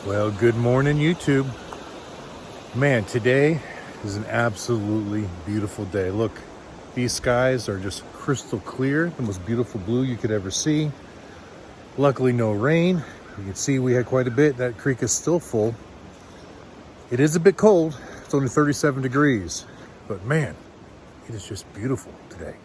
Well, good morning, YouTube. Man, today is an absolutely beautiful day. Look, these skies are just crystal clear, the most beautiful blue you could ever see. Luckily, no rain. You can see we had quite a bit. That creek is still full. It is a bit cold. It's only 37 degrees, but man, it is just beautiful today.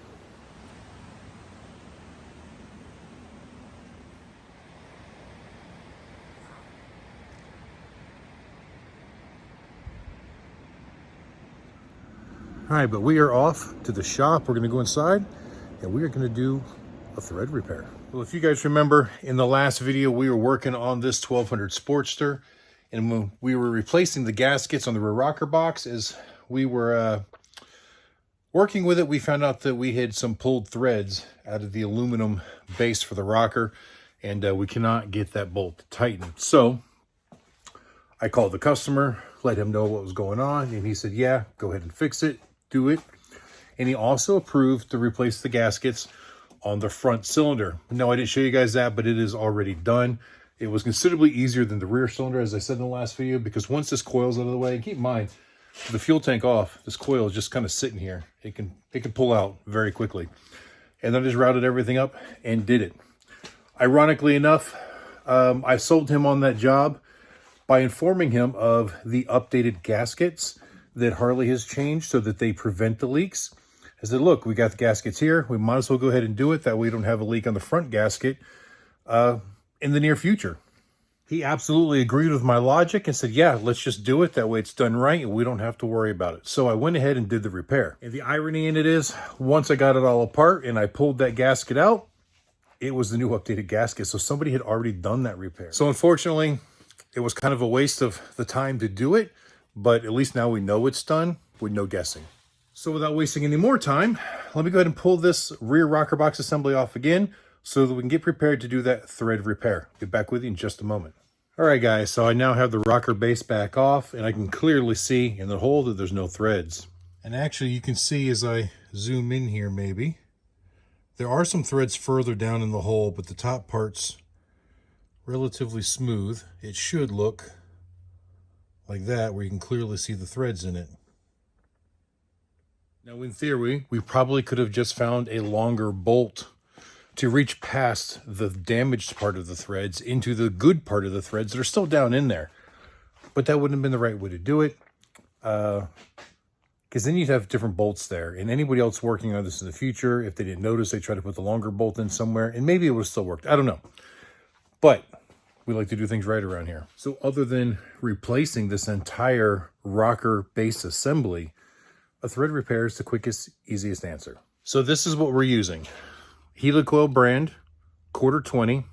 All right, but we are off to the shop. We're gonna go inside and we are gonna do a thread repair. Well, if you guys remember in the last video, we were working on this 1200 Sportster, and when we were replacing the gaskets on the rear rocker box, as we were working with it, we found out that we had some pulled threads out of the aluminum base for the rocker, and we cannot get that bolt to tighten. So I called the customer, let him know what was going on, and he said, yeah, go ahead and fix it. Do it. And he also approved to replace the gaskets on the front cylinder. No, I didn't show you guys that, but it is already done. It was considerably easier than the rear cylinder, as I said in the last video, because once this coil's out of the way, and keep in mind, with the fuel tank off, this coil is just kind of sitting here. It can pull out very quickly. And then I just routed everything up and did it. Ironically enough, I sold him on that job by informing him of the updated gaskets that Harley has changed so that they prevent the leaks. I said, look, we got the gaskets here. We might as well go ahead and do it. That way we don't have a leak on the front gasket in the near future. He absolutely agreed with my logic and said, yeah, let's just do it. That way it's done right and we don't have to worry about it. So I went ahead and did the repair. And the irony in it is, once I got it all apart and I pulled that gasket out, it was the new updated gasket. So somebody had already done that repair. So unfortunately, it was kind of a waste of the time to do it, but at least now we know it's done with no guessing. So without wasting any more time, let me go ahead and pull this rear rocker box assembly off again so that we can get prepared to do that thread repair. Get back with you in just a moment. All right, guys, so I now have the rocker base back off, and I can clearly see in the hole that there's no threads. And actually, you can see as I zoom in here, maybe, there are some threads further down in the hole, but the top part's relatively smooth. It should look like that, where you can clearly see the threads in it. Now, in theory, we probably could have just found a longer bolt to reach past the damaged part of the threads into the good part of the threads that are still down in there. But that wouldn't have been the right way to do it, because then you'd have different bolts there. And anybody else working on this in the future, if they didn't notice, they try to put the longer bolt in somewhere, and maybe it would have still worked. I don't know. But we like to do things right around here. So other than replacing this entire rocker base assembly, a thread repair is the quickest, easiest answer. So this is what we're using. Heli coil brand, 1/4-20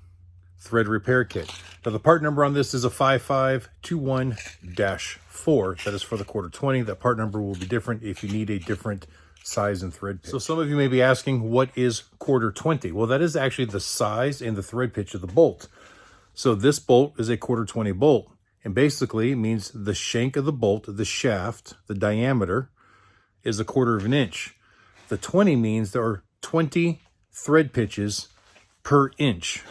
thread repair kit. Now the part number on this is a 5521-4. That is for the 1/4-20. That part number will be different if you need a different size and thread pitch. So some of you may be asking, what is 1/4-20? Well, that is actually the size and the thread pitch of the bolt. So this bolt is a 1/4-20 bolt. And basically it means the shank of the bolt, the shaft, the diameter, is 1/4 of an inch. The 20 means there are 20 thread pitches per inch.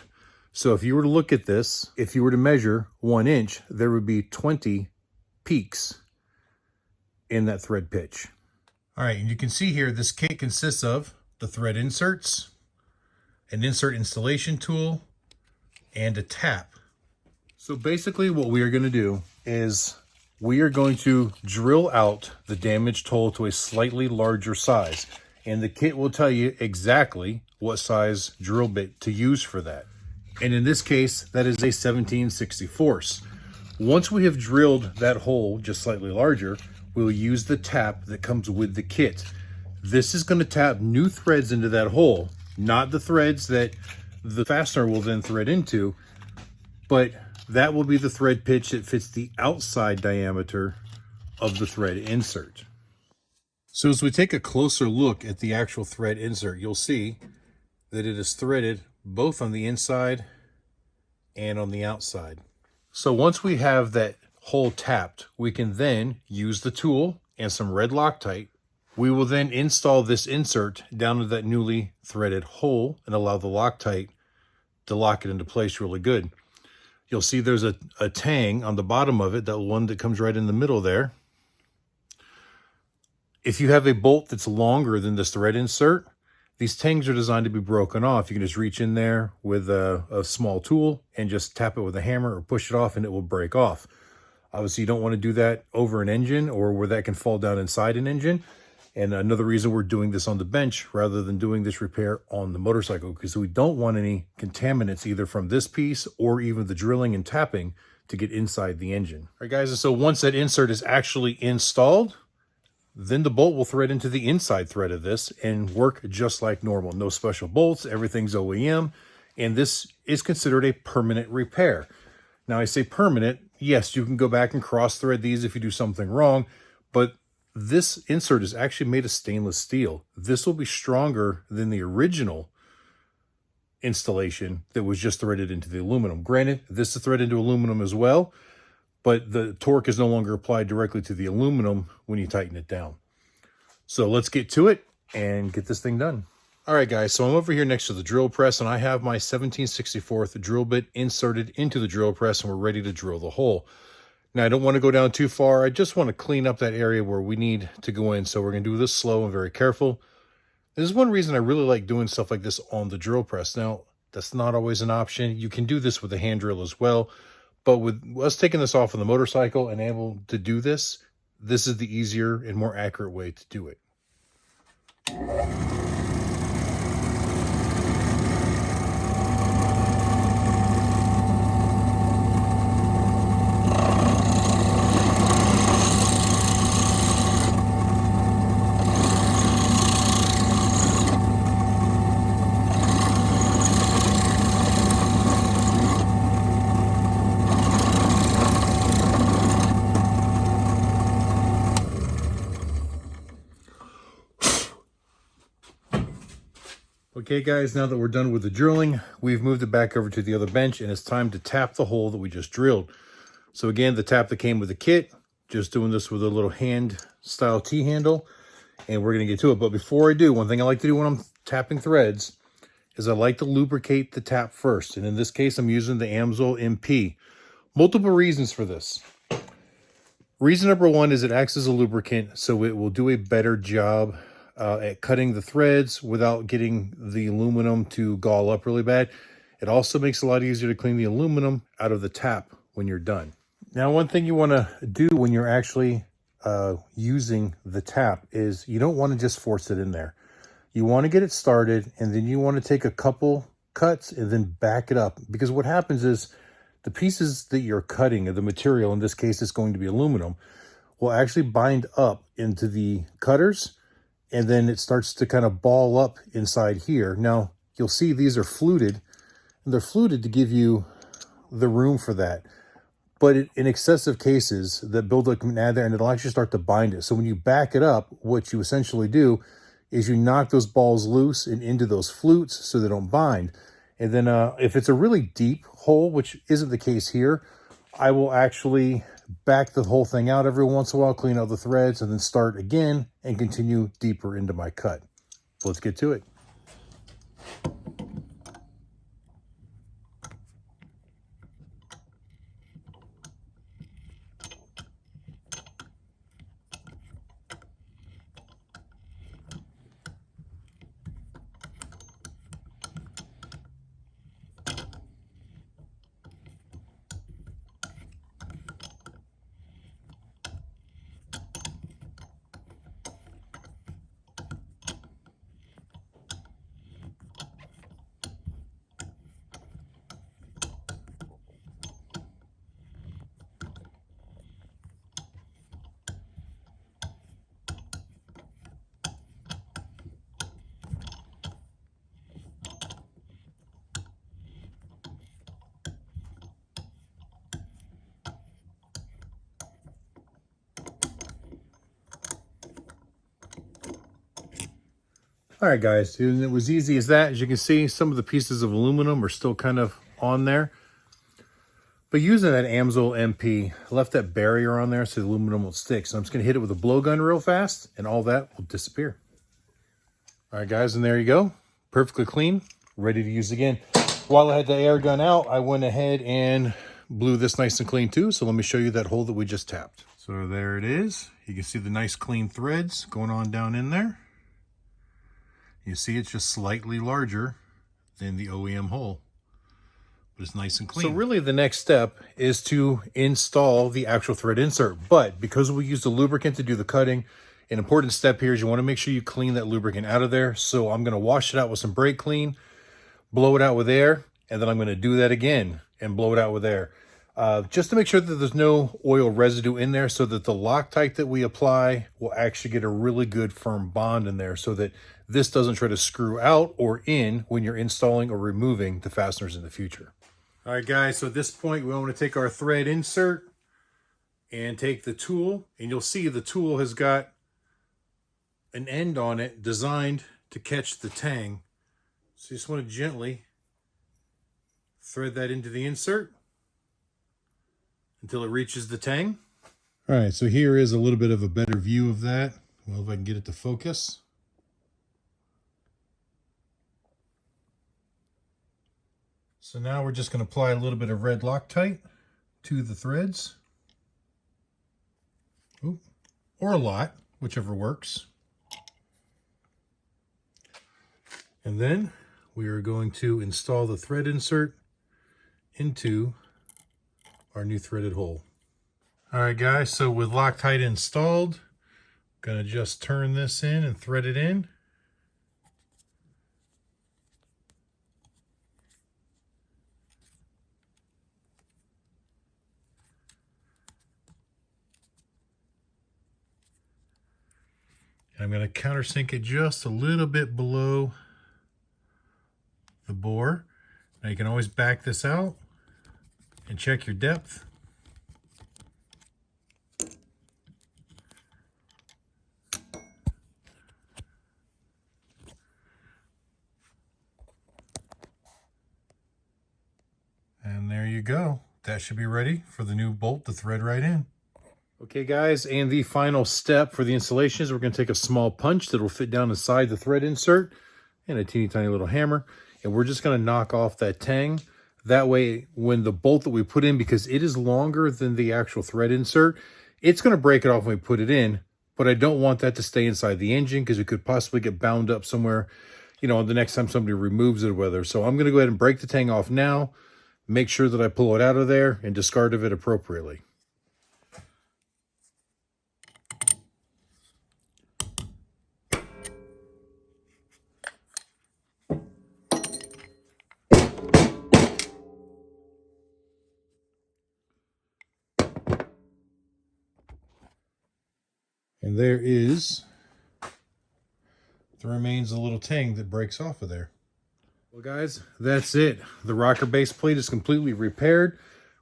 So if you were to look at this, if you were to measure 1 inch, there would be 20 peaks in that thread pitch. All right, and you can see here, this kit consists of the thread inserts, an insert installation tool, and a tap. So basically what we are going to do is we are going to drill out the damaged hole to a slightly larger size. And the kit will tell you exactly what size drill bit to use for that. And in this case, that is a 17/64. Once we have drilled that hole just slightly larger, we'll use the tap that comes with the kit. This is going to tap new threads into that hole, not the threads that the fastener will then thread into, but that will be the thread pitch that fits the outside diameter of the thread insert. So as we take a closer look at the actual thread insert, you'll see that it is threaded both on the inside and on the outside. So once we have that hole tapped, we can then use the tool and some red Loctite. We will then install this insert down to that newly threaded hole and allow the Loctite to lock it into place really good. You'll see there's a tang on the bottom of it, that one that comes right in the middle there. If you have a bolt that's longer than this thread insert, these tangs are designed to be broken off. You can just reach in there with a small tool and just tap it with a hammer or push it off and it will break off. Obviously, you don't want to do that over an engine or where that can fall down inside an engine. And another reason we're doing this on the bench rather than doing this repair on the motorcycle, because we don't want any contaminants either from this piece or even the drilling and tapping to get inside the engine. All right, guys, and so once that insert is actually installed, then the bolt will thread into the inside thread of this and work just like normal. No special bolts, everything's OEM, and this is considered a permanent repair. Now, I say permanent, yes, you can go back and cross thread these if you do something wrong, but this insert is actually made of stainless steel. This will be stronger than the original installation that was just threaded into the aluminum. Granted, this is threaded into aluminum as well, but the torque is no longer applied directly to the aluminum when you tighten it down. So let's get to it and get this thing done. All right, guys, so I'm over here next to the drill press, and I have my 17/64 drill bit inserted into the drill press, and we're ready to drill the hole. Now, I don't want to go down too far. I just want to clean up that area where we need to go in. So we're going to do this slow and very careful. This is one reason I really like doing stuff like this on the drill press. Now, that's not always an option. You can do this with a hand drill as well. But with us taking this off on the motorcycle and able to do this, this is the easier and more accurate way to do it. Okay, guys, now that we're done with the drilling, we've moved it back over to the other bench, and it's time to tap the hole that we just drilled. So again, the tap that came with the kit, just doing this with a little hand style T-handle, and we're going to get to it. But before I do, one thing I like to do when I'm tapping threads is I like to lubricate the tap first. And in this case, I'm using the AMSOIL MP. Multiple reasons for this. Reason number one is it acts as a lubricant, so it will do a better job at cutting the threads without getting the aluminum to gall up really bad. It also makes it a lot easier to clean the aluminum out of the tap when you're done. Now, one thing you want to do when you're actually using the tap is you don't want to just force it in there. You want to get it started, and then you want to take a couple cuts and then back it up. Because what happens is the pieces that you're cutting of the material, in this case it's going to be aluminum, will actually bind up into the cutters, and then it starts to kind of ball up inside here. Now, you'll see these are fluted, and they're fluted to give you the room for that. But in excessive cases, that buildup can add there, and it'll actually start to bind it. So when you back it up, what you essentially do is you knock those balls loose and into those flutes so they don't bind. And then if it's a really deep hole, which isn't the case here, I will actually back the whole thing out every once in a while, clean out the threads, and then start again and continue deeper into my cut. Let's get to it. All right, guys, and it was easy as that. As you can see, some of the pieces of aluminum are still kind of on there. But using that AMSOIL MP, I left that barrier on there so the aluminum will stick. So I'm just going to hit it with a blowgun real fast, and all that will disappear. All right, guys, and there you go. Perfectly clean, ready to use again. While I had the air gun out, I went ahead and blew this nice and clean too. So let me show you that hole that we just tapped. So there it is. You can see the nice clean threads going on down in there. You see it's just slightly larger than the OEM hole, but it's nice and clean. So really the next step is to install the actual thread insert. But because we use the lubricant to do the cutting, an important step here is you want to make sure you clean that lubricant out of there. So I'm going to wash it out with some brake clean, blow it out with air, and then I'm going to do that again and blow it out with air. Just to make sure that there's no oil residue in there, so that the Loctite that we apply will actually get a really good firm bond in there, so that this doesn't try to screw out or in when you're installing or removing the fasteners in the future. All right, guys, so at this point, we want to take our thread insert and take the tool, and you'll see the tool has got an end on it designed to catch the tang. So you just want to gently thread that into the insert until it reaches the tang. All right, so here is a little bit of a better view of that. Well, if I can get it to focus. So now we're just going to apply a little bit of red Loctite to the threads. Ooh, or a lot, whichever works. And then we are going to install the thread insert into our new threaded hole. All right, guys, so with Loctite installed, I'm gonna just turn this in and thread it in. And I'm gonna countersink it just a little bit below the bore. Now you can always back this out and check your depth. And there you go. That should be ready for the new bolt to thread right in. Okay, guys, and the final step for the installation is we're going to take a small punch that will fit down inside the thread insert and a teeny tiny little hammer, and we're just going to knock off that tang. That way, when the bolt that we put in, because it is longer than the actual thread insert, it's going to break it off when we put it in, but I don't want that to stay inside the engine because it could possibly get bound up somewhere, you know, the next time somebody removes it or whether. So I'm going to go ahead and break the tang off now, make sure that I pull it out of there and discard of it appropriately. And there is the remains of the little tang that breaks off of there. Well, guys, that's it. The rocker base plate is completely repaired.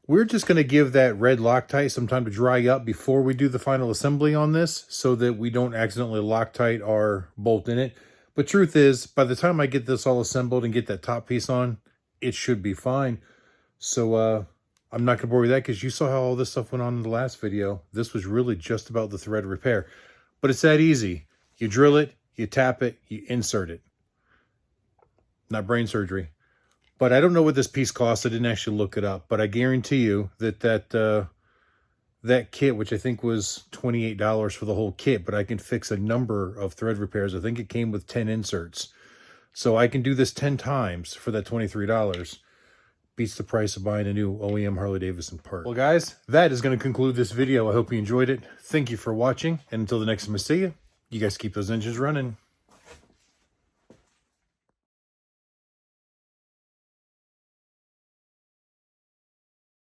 We're just going to give that red Loctite some time to dry up before we do the final assembly on this, so that we don't accidentally Loctite our bolt in it. But truth is, by the time I get this all assembled and get that top piece on, it should be fine. So I'm not going to bore you with that, because you saw how all this stuff went on in the last video. This was really just about the thread repair. But it's that easy. You drill it, you tap it, you insert it. Not brain surgery. But I don't know what this piece costs. I didn't actually look it up. But I guarantee you that that kit, which I think was $28 for the whole kit, but I can fix a number of thread repairs. I think it came with 10 inserts. So I can do this 10 times for that $23. Beats the price of buying a new OEM Harley Davidson part. Well, guys, that is going to conclude this video. I hope you enjoyed it. Thank you for watching. And until the next time I see you, you guys keep those engines running.